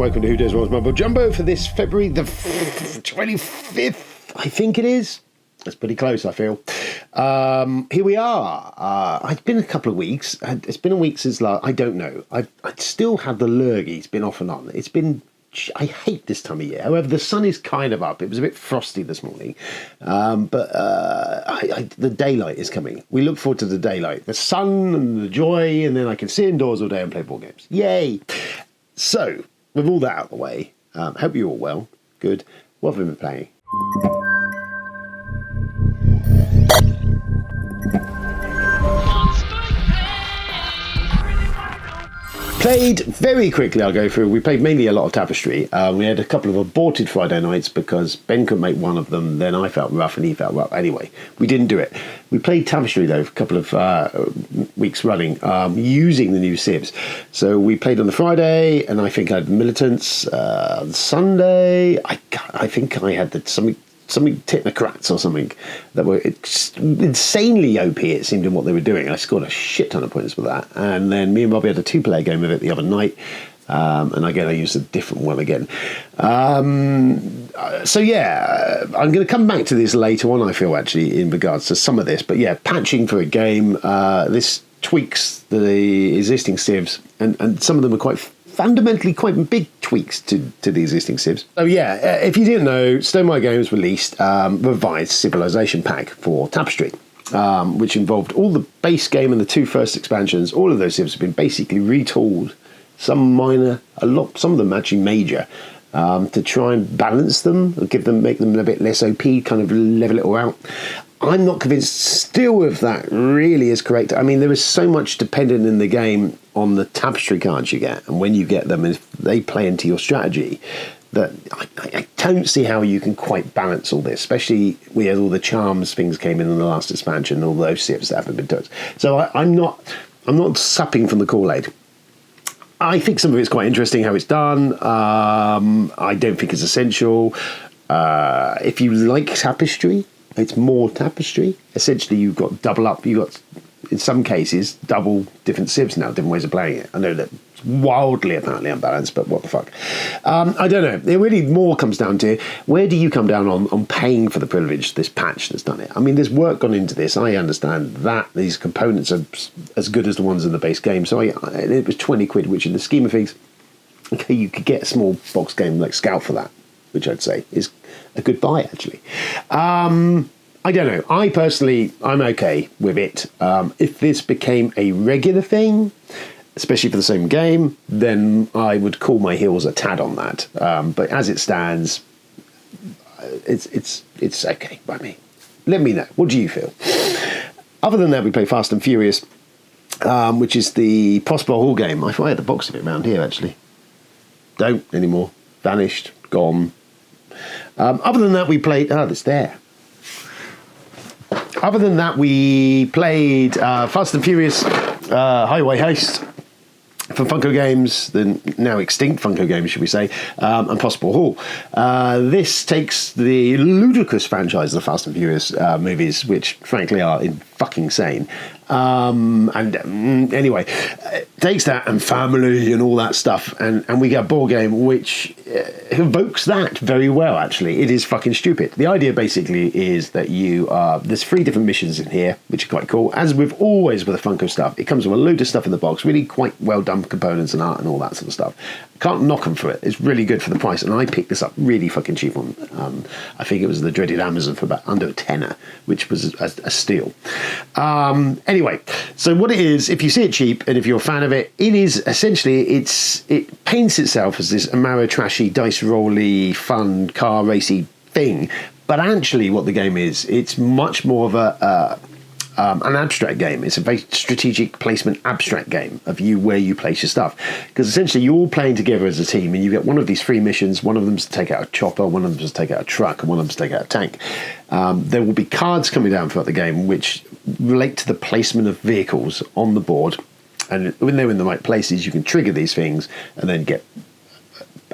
welcome to Who Dares World's Mumbo Jumbo for this February the 25th, I think it is. That's pretty close, I feel. Here we are. It's been a couple of weeks. It's been a week since last. I don't know. I still have the lurgy. It's been off and on. It's been. I hate this time of year. However, the sun is kind of up. It was a bit frosty this morning, but the daylight is coming. We look forward to the daylight, the sun and the joy, and then I can sit indoors all day and play board games. Yay! So, with all that out of the way, hope you're all well. Good. What have we been playing? Played very quickly, I'll go through. We played mainly a lot of Tapestry. We had a couple of aborted Friday nights because Ben couldn't make one of them, then I felt rough and he felt rough. Anyway, we didn't do it. We played Tapestry, though, for a couple of weeks running, using the new Civs. So we played on the Friday, and I think I had Militants. On Sunday, I think I had something technocrats or something that were insanely OP, it seemed, in what they were doing. I scored a shit ton of points with that. And then me and Robbie had a 2-player game of it the other night. And again, I used a different one again. So yeah, I'm going to come back to this later on, I feel, actually, in regards to some of this. But yeah, patching for a game, this tweaks the existing Civs, and some of them are fundamentally quite big tweaks to the existing Civs. So yeah, if you didn't know, Stonemaier Games released revised Civilization Pack for Tapestry, which involved all the base game and the 2 first expansions. All of those Civs have been basically retooled, some minor, some of them actually major, to try and balance them, make them a bit less OP, kind of level it all out. I'm not convinced still if that really is correct. I mean, there is so much dependent in the game on the Tapestry cards you get, and when you get them, if they play into your strategy, that I don't see how you can quite balance all this, especially with all the charms things came in the last expansion, all those Civs that haven't been touched. So I'm not supping from the Kool-Aid. I think some of it's quite interesting how it's done. I don't think it's essential. If you like Tapestry, it's more Tapestry. Essentially, you've got double up. You've got, in some cases, double different Civs now, different ways of playing it. I know that it's wildly, apparently, unbalanced, but what the fuck? I don't know. It really more comes down to, where do you come down on paying for the privilege, this patch that's done it? I mean, there's work gone into this. I understand that. These components are as good as the ones in the base game. So it was 20 quid, which in the scheme of things, okay, you could get a small box game like Scout for that, which I'd say is a good buy, actually. I don't know. I personally, I'm okay with it. If this became a regular thing, especially for the same game, then I would call my heels a tad on that. But as it stands, it's okay by me. Let me know. What do you feel? Other than that, we play Fast and Furious, which is the Prosper Hall game. I thought I had the box of it around here, actually. Don't anymore. Vanished. Gone. Other than that, we played... it's there. Other than that, we played Fast and Furious Highway Heist from Funko Games, the now extinct Funko Games, should we say, and Possible Hall. This takes the ludicrous franchise of the Fast and Furious movies, which frankly are fucking insane. Anyway, takes that and family and all that stuff, and we get a board game which evokes that very well, actually. It is fucking stupid. The idea basically is that there's 3 different missions in here, which are quite cool. As with always with the Funko stuff, it comes with a load of stuff in the box, really quite well done components and art and all that sort of stuff. Can't knock them for it. It's really good for the price, and I picked this up really fucking cheap on, I think it was the dreaded Amazon for about under a tenner, which was a steal. Anyway, so what it is, if you see it cheap and if you're a fan of it, it is essentially, it paints itself as this Amaro trashy, dice rolly, fun, car racy thing. But actually what the game is, it's much more of an abstract game. It's a very strategic placement abstract game of where you place your stuff. Because essentially you're all playing together as a team, and you get one of these 3 missions. One of them's to take out a chopper, one of them's to take out a truck, and one of them's to take out a tank. There will be cards coming down throughout the game which relate to the placement of vehicles on the board. And when they're in the right places, you can trigger these things and then get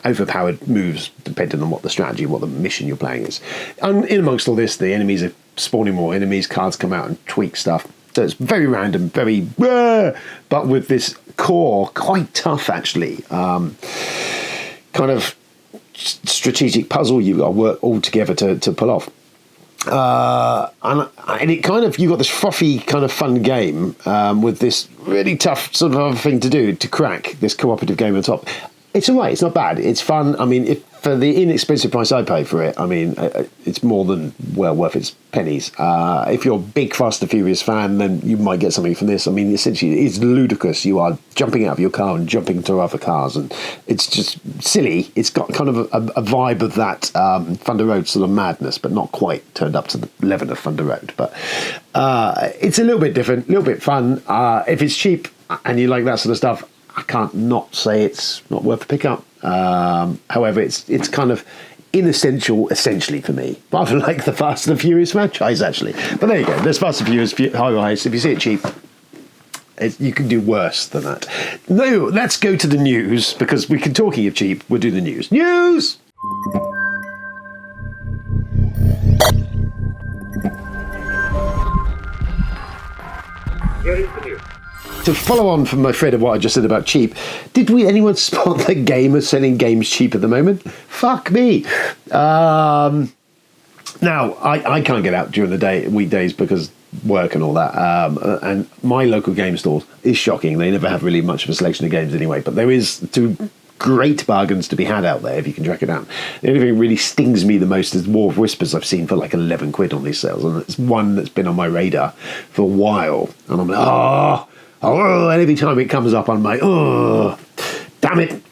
overpowered moves depending on what the strategy, what the mission you're playing is. And in amongst all this, the enemies are spawning more enemies, cards come out and tweak stuff. So it's very random, very, but with this core, quite tough actually. kind of strategic puzzle you've got to work all together to pull off. And it kind of, you've got this frothy kind of fun game with this really tough sort of other thing to do to crack this cooperative game on top. It's all right. It's not bad. It's fun. I mean, for the inexpensive price I pay for it, I mean, it's more than well worth its pennies. If you're a big Fast and Furious fan, then you might get something from this. I mean, essentially, it's ludicrous. You are jumping out of your car and jumping into other cars, and it's just silly. It's got kind of a vibe of that Thunder Road sort of madness, but not quite turned up to the level of Thunder Road. But it's a little bit different, a little bit fun. If it's cheap and you like that sort of stuff, I can't not say it's not worth a pick up. However, it's kind of inessential, essentially, for me. Rather like the Fast and Furious franchise, actually. But there you go. There's Fast and Furious high-rise. If you see it cheap, you can do worse than that. No, let's go to the news, because we can, talking of cheap, we'll do the news. News! Here is the news. To follow on from my thread of what I just said about cheap, did anyone spot the game of selling games cheap at the moment? Fuck me. Now, I can't get out during the day, weekdays, because work and all that. And my local game store is shocking. They never have really much of a selection of games anyway, but there is two great bargains to be had out there if you can track it down. The only thing that really stings me the most is War of Whispers I've seen for like 11 quid on these sales, and it's one that's been on my radar for a while, and I'm like, and every time it comes up, I'm like, oh, damn it.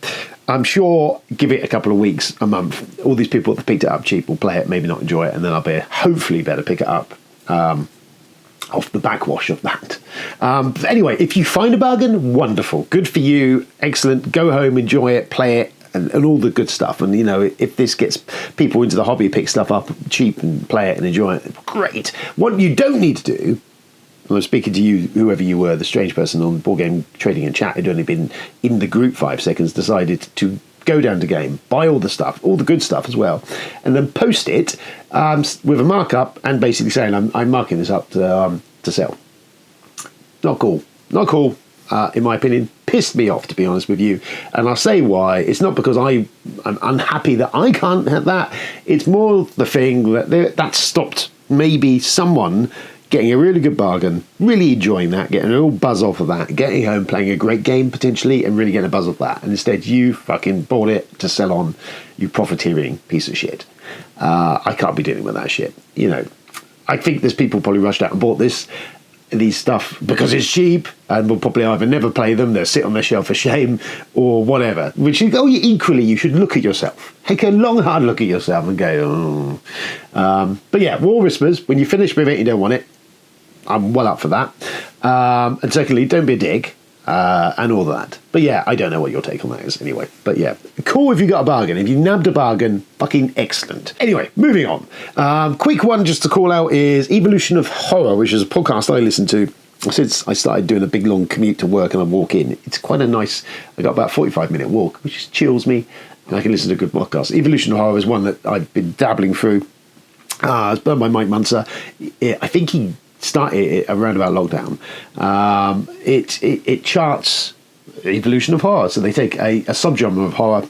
I'm sure, give it a couple of weeks, a month, all these people that have picked it up cheap will play it, maybe not enjoy it, and then I'll be hopefully better pick it up off the backwash of that. But anyway, if you find a bargain, wonderful. Good for you. Excellent. Go home, enjoy it, play it, and all the good stuff. And, you know, if this gets people into the hobby, pick stuff up cheap and play it and enjoy it, great. What you don't need to do, I'm speaking to you, whoever you were, the strange person on Board Game Trading and Chat who'd only been in the group 5 seconds, decided to go down to game, buy all the stuff, all the good stuff as well, and then post it with a markup and basically saying, I'm marking this up to sell. Not cool. Not cool, in my opinion. Pissed me off, to be honest with you. And I'll say why. It's not because I'm unhappy that I can't have that. It's more the thing that stopped maybe someone getting a really good bargain, really enjoying that, getting a real buzz off of that, getting home, playing a great game potentially, and really getting a buzz off that. And instead, you fucking bought it to sell on, you profiteering piece of shit. I can't be dealing with that shit. You know, I think there's people probably rushed out and bought these stuff because it's cheap, and will probably either never play them, they'll sit on their shelf for shame, or whatever. Which equally, you should look at yourself. Take a long, hard look at yourself and go, oh. But yeah, War Whispers, when you finish with it, you don't want it. I'm well up for that. And secondly, don't be a dick, and all that. But yeah, I don't know what your take on that is anyway. But yeah, cool if you got a bargain. If you nabbed a bargain, fucking excellent. Anyway, moving on. Quick one just to call out is Evolution of Horror, which is a podcast I listen to since I started doing a big long commute to work and I walk in. It's quite a nice, I got about a 45-minute walk, which just chills me, and I can listen to a good podcast. Evolution of Horror is one that I've been dabbling through. It's done by Mike Munzer. I think he started it around about lockdown. It charts evolution of horror, so they take a subgenre of horror,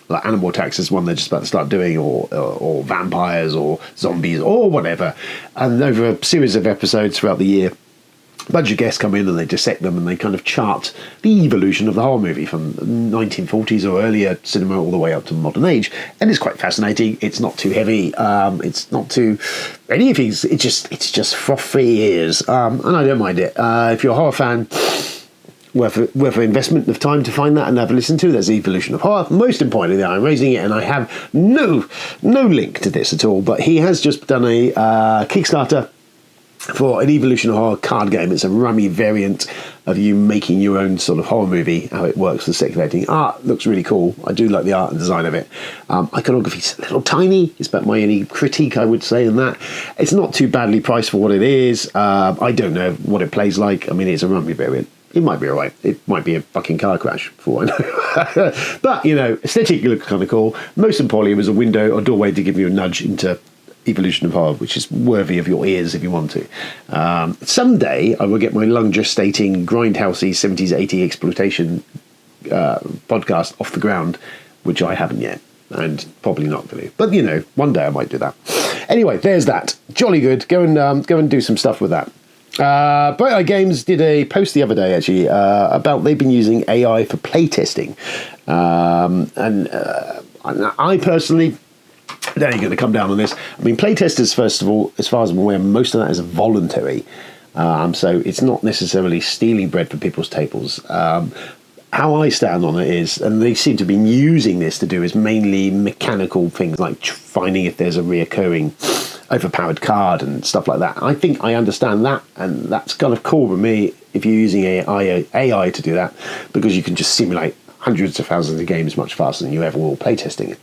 like animal attacks is one they're just about to start doing, or vampires or zombies or whatever, and over a series of episodes throughout the year, a bunch of guests come in and they dissect them and they kind of chart the evolution of the horror movie from 1940s or earlier cinema all the way up to modern age, and it's quite fascinating. It's not too heavy, it's not too anything. It's just frothy ears, and I don't mind it. If you're a horror fan, worth an investment of time to find that and have a listen to. There's Evolution of Horror. Most importantly, I'm raising it, and I have no link to this at all, but he has just done a Kickstarter for an Evolution of Horror card game. It's a rummy variant of you making your own sort of horror movie, how it works with circulating art. Looks really cool. I do like the art and design of it. Iconography's a little tiny. It's about my only critique, I would say, in that. It's not too badly priced for what it is. I don't know what it plays like. I mean, it's a rummy variant. It might be alright. It might be a fucking car crash, for all I know. But, you know, aesthetically it looks kind of cool. Most importantly, it was a window or doorway to give you a nudge into Evolution of Horror, which is worthy of your ears if you want to. Someday I will get my lung gestating grindhousey 70s 80s exploitation podcast off the ground which I haven't yet, and probably not going to. But one day I might do that. Anyway, there's that. Jolly good. Go and do some stuff with that. Bright Eye Games did a post the other day actually about they've been using AI for playtesting, and I personally. Now you're going to come down on this. I mean, playtesters, first of all, as far as I'm aware, most of that is voluntary. So it's not necessarily stealing bread from people's tables. How I stand on it is, and they seem to be using this to do, is mainly mechanical things like finding if there's a reoccurring overpowered card and stuff like that. I think I understand that, and that's kind of cool with me if you're using AI to do that, because you can just simulate hundreds of thousands of games much faster than you ever will playtesting it.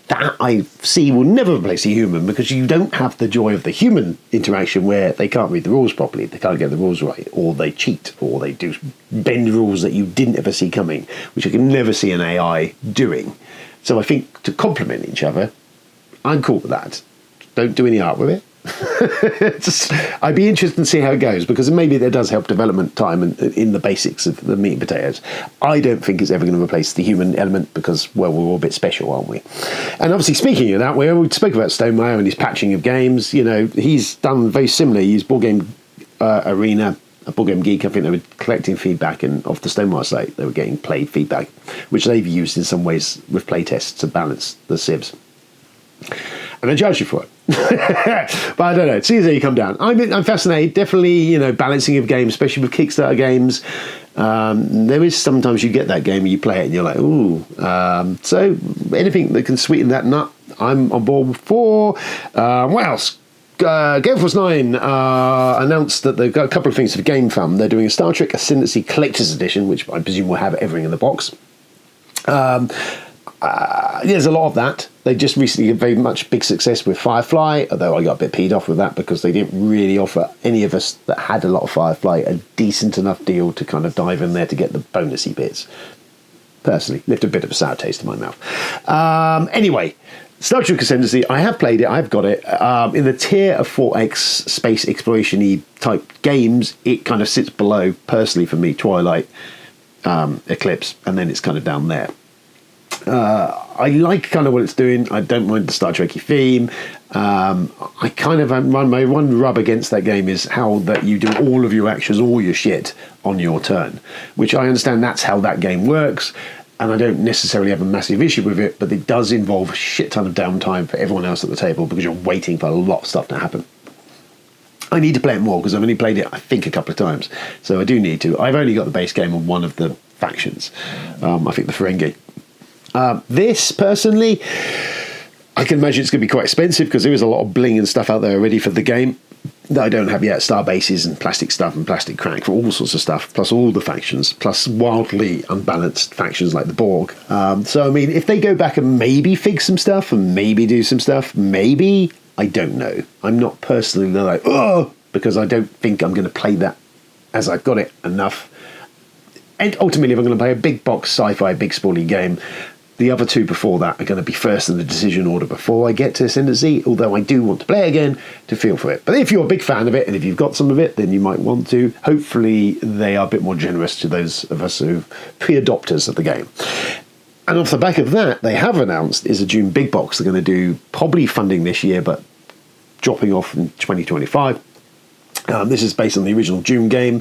That I see will never replace a human, because you don't have the joy of the human interaction where they can't read the rules properly, they can't get the rules right, or they cheat, or they do bend rules that you didn't ever see coming, which I can never see an AI doing. So I think to complement each other, I'm cool with that. Don't do any art with it. I'd be interested to see how it goes, because maybe that does help development time and in the basics of the meat and potatoes. I don't think it's ever going to replace the human element, because, well, we're all a bit special, aren't we? And obviously, speaking of that, we spoke about Stonemaier and his patching of games. He's done very similar. He used Board Game Arena, a Board Game Geek. I think they were collecting feedback, and off the Stonemaier site, they were getting played feedback, which they've used in some ways with playtests to balance the civs. And they charge you for it. But I don't know. See how you come down. I'm fascinated. Definitely, balancing of games, especially with Kickstarter games. There is sometimes you get that game and you play it and you're like, ooh. So anything that can sweeten that nut, I'm on board for. What else? Game Force 9 announced that they've got a couple of things for Game Fun. They're doing a Star Trek Ascendancy Collector's Edition, which I presume will have everything in the box. There's a lot of that. They just recently had very much big success with Firefly, although I got a bit peed off with that because they didn't really offer any of us that had a lot of Firefly a decent enough deal to kind of dive in there to get the bonusy bits. Personally, left a bit of a sour taste in my mouth. Anyway, Star Trek Ascendancy, I have played it, I've got it. In the tier of 4X space exploration-y type games, it kind of sits below, personally for me, Twilight, Eclipse, and then it's kind of down there. I like kind of what it's doing. I don't mind the Star Trek-y theme. I kind of my one rub against that game is how that you do all of your actions, all your shit on your turn, which I understand that's how that game works, and I don't necessarily have a massive issue with it, but it does involve a shit ton of downtime for everyone else at the table because you're waiting for a lot of stuff to happen. I need to play it more because I've only played it, I think, a couple of times, so I do need to. I've only got the base game on one of the factions, I think the Ferengi. This, personally, I can imagine it's going to be quite expensive because there is a lot of bling and stuff out there already for the game that I don't have yet. Star bases and plastic stuff and plastic crack for all sorts of stuff, plus all the factions, plus wildly unbalanced factions like the Borg. So, I mean, if they go back and maybe fix some stuff and maybe do some stuff, maybe, I don't know. I'm not personally like, oh, because I don't think I'm going to play that as I've got it enough. And ultimately, if I'm going to play a big box sci-fi, big sprawling game, the other two before that are going to be first in the decision order before I get to Ascendancy, although I do want to play again to feel for it. But if you're a big fan of it, and if you've got some of it, then you might want to. Hopefully, they are a bit more generous to those of us who pre-adopters of the game. And off the back of that, they have announced is a June big box they're going to do, probably funding this year, but dropping off in 2025. This is based on the original June game,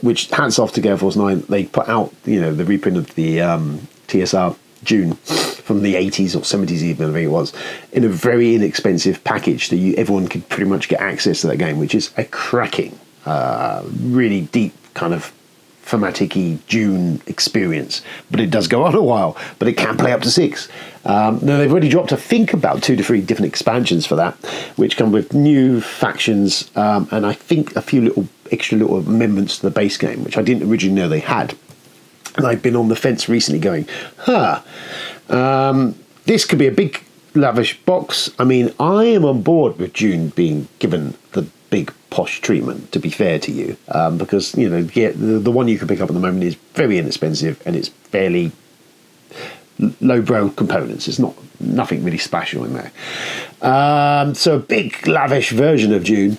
which, hats off to Gale Force 9, they put out, the reprint of the TSR June from the 80s or 70s even, I think it was, in a very inexpensive package that everyone could pretty much get access to that game, which is a cracking, really deep kind of thematic-y June experience. But it does go on a while, but it can play up to 6. Now, they've already dropped, I think, about 2 to 3 different expansions for that, which come with new factions, and I think a few extra little amendments to the base game, which I didn't originally know they had. And I've been on the fence recently going, this could be a big, lavish box. I mean, I am on board with June being given the big, posh treatment, to be fair to you, because, the one you can pick up at the moment is very inexpensive and it's fairly lowbrow components. It's nothing really special in there. So a big, lavish version of June.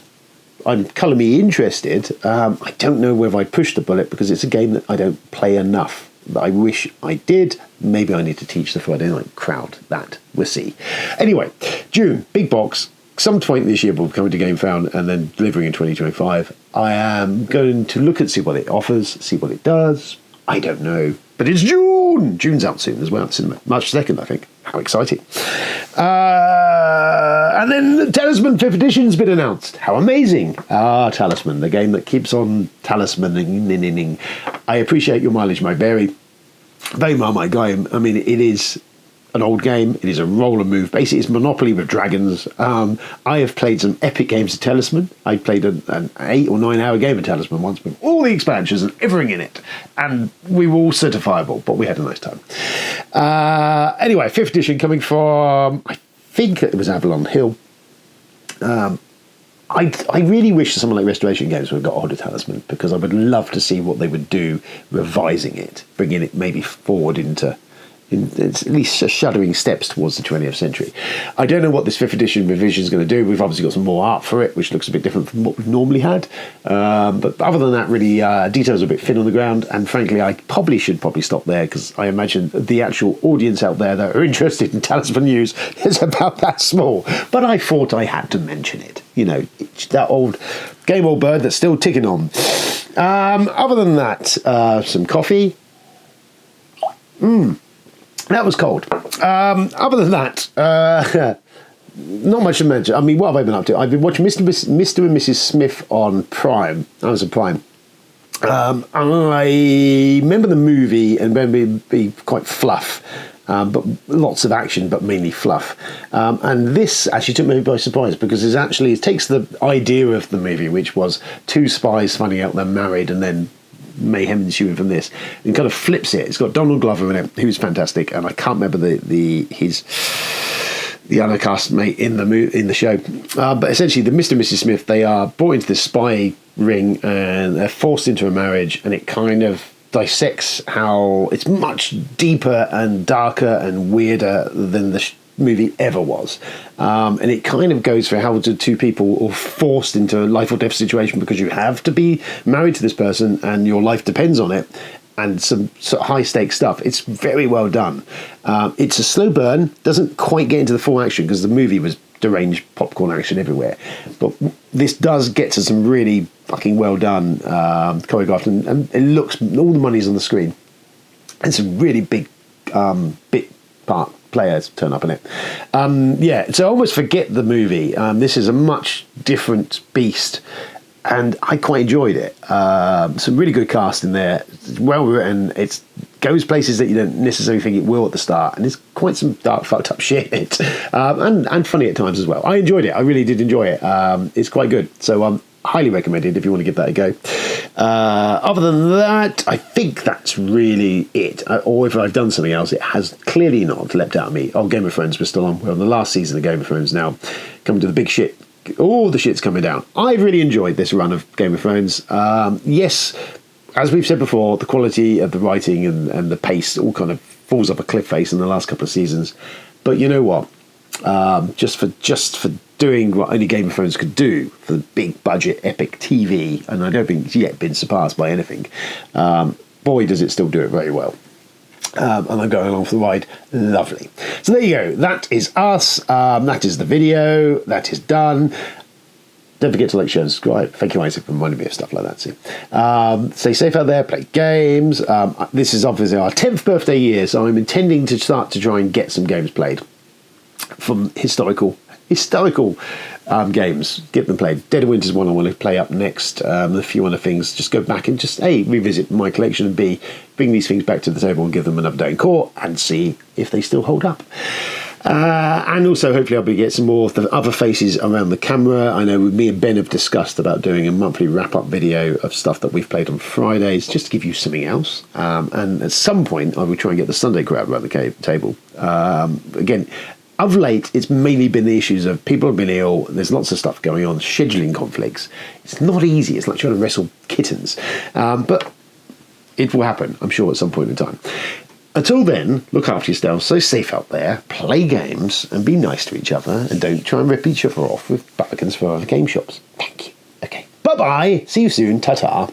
I'm colour me interested. I don't know whether I'd push the bullet because it's a game that I don't play enough I wish I did. Maybe I need to teach the Friday night crowd that. We'll see. Anyway, June, big box. Some point this year will be coming to Game Found and then delivering in 2025. I am going to look and see what it offers, see what it does. I don't know. But it's June! June's out soon as well. It's in March 2nd, I think. How exciting. And then Talisman 5th edition's been announced. How amazing. Talisman, the game that keeps on talismaning. I appreciate your mileage, my berry. Very well, my guy. I mean, it is an old game. It is a roll and move. Basically, it's Monopoly with dragons. I have played some epic games of Talisman. I played an 8 or 9 hour game of Talisman once with all the expansions and everything in it. And we were all certifiable, but we had a nice time. Anyway, 5th edition coming from, I think it was Avalon Hill. I really wish someone like Restoration Games would have got hold of Talisman, because I would love to see what they would do revising it, bringing it maybe forward into at least shuddering steps towards the 20th century. I don't know what this 5th edition revision is going to do. We've obviously got some more art for it, which looks a bit different from what we've normally had. But other than that, really, details are a bit thin on the ground. And frankly, I should stop there, because I imagine the actual audience out there that are interested in Talisman news is about that small. But I thought I had to mention it. You know, that old bird that's still ticking on. Other than that, some coffee. That was cold. Other than that, not much to mention. I mean, what have I been up to? I've been watching Mr. and Mrs. Smith on Prime. Amazon Prime. I remember the movie and remember it be quite fluff, but lots of action, but mainly fluff. And this actually took me by surprise, because it takes the idea of the movie, which was 2 spies finding out they're married and then mayhem ensuing from this, and kind of flips it. It's got Donald Glover in it, who's fantastic, and I can't remember the other cast mate in the show. But essentially, the Mr. and Mrs. Smith, they are brought into this spy ring and they're forced into a marriage, and it kind of dissects how it's much deeper and darker and weirder than the movie ever was. And it kind of goes for how the 2 people are forced into a life or death situation because you have to be married to this person and your life depends on it, and some sort of high stakes stuff. It's very well done. It's a slow burn, doesn't quite get into the full action because the movie was deranged popcorn action everywhere, but this does get to some really fucking well done choreographed, and it looks, all the money's on the screen, and some really big bit part players turn up in it. So I almost forget the movie. This is a much different beast, and I quite enjoyed it. Some really good cast in there. It's well written. It goes places that you don't necessarily think it will at the start, and there's quite some dark, fucked up shit in it, and funny at times as well. I enjoyed it. I really did enjoy it. It's quite good. So highly recommended if you want to give that a go. Other than that, I think that's really it. Or if I've done something else, it has clearly not leapt out of me. Game of Thrones, we're still on. We're on the last season of Game of Thrones now. Coming to the big shit. All the shit's coming down. I've really enjoyed this run of Game of Thrones. Yes, as we've said before, the quality of the writing and the pace all kind of falls up a cliff face in the last couple of seasons. But you know what? Just for doing what only Game of Thrones could do, for the big budget epic TV, and I don't think it's yet been surpassed by anything. Boy, does it still do it very well. And I'm going along for the ride. Lovely. So there you go. That is us. That is the video. That is done. Don't forget to like, share, and subscribe. Thank you, Isaac, for reminding me of stuff like that. See. Stay safe out there. Play games. This is obviously our 10th birthday year, so I'm intending to start to try and get some games played from historical games. Get them played. Dead of Winter's one I want to play up next. A few other things. Just go back and just A, revisit my collection, and B, bring these things back to the table and give them an update in court and see if they still hold up. And also hopefully I'll be get some more of the other faces around the camera. I know me and Ben have discussed about doing a monthly wrap-up video of stuff that we've played on Fridays, just to give you something else. And at some point I will try and get the Sunday crowd around the table. Again, of late, it's mainly been the issues of people have been ill, there's lots of stuff going on, scheduling conflicts. It's not easy. It's like trying to wrestle kittens. But it will happen, I'm sure, at some point in time. Until then, look after yourselves, stay safe out there, play games, and be nice to each other, and don't try and rip each other off with bargains for other game shops. Thank you. Okay. Bye-bye. See you soon. Ta-ta.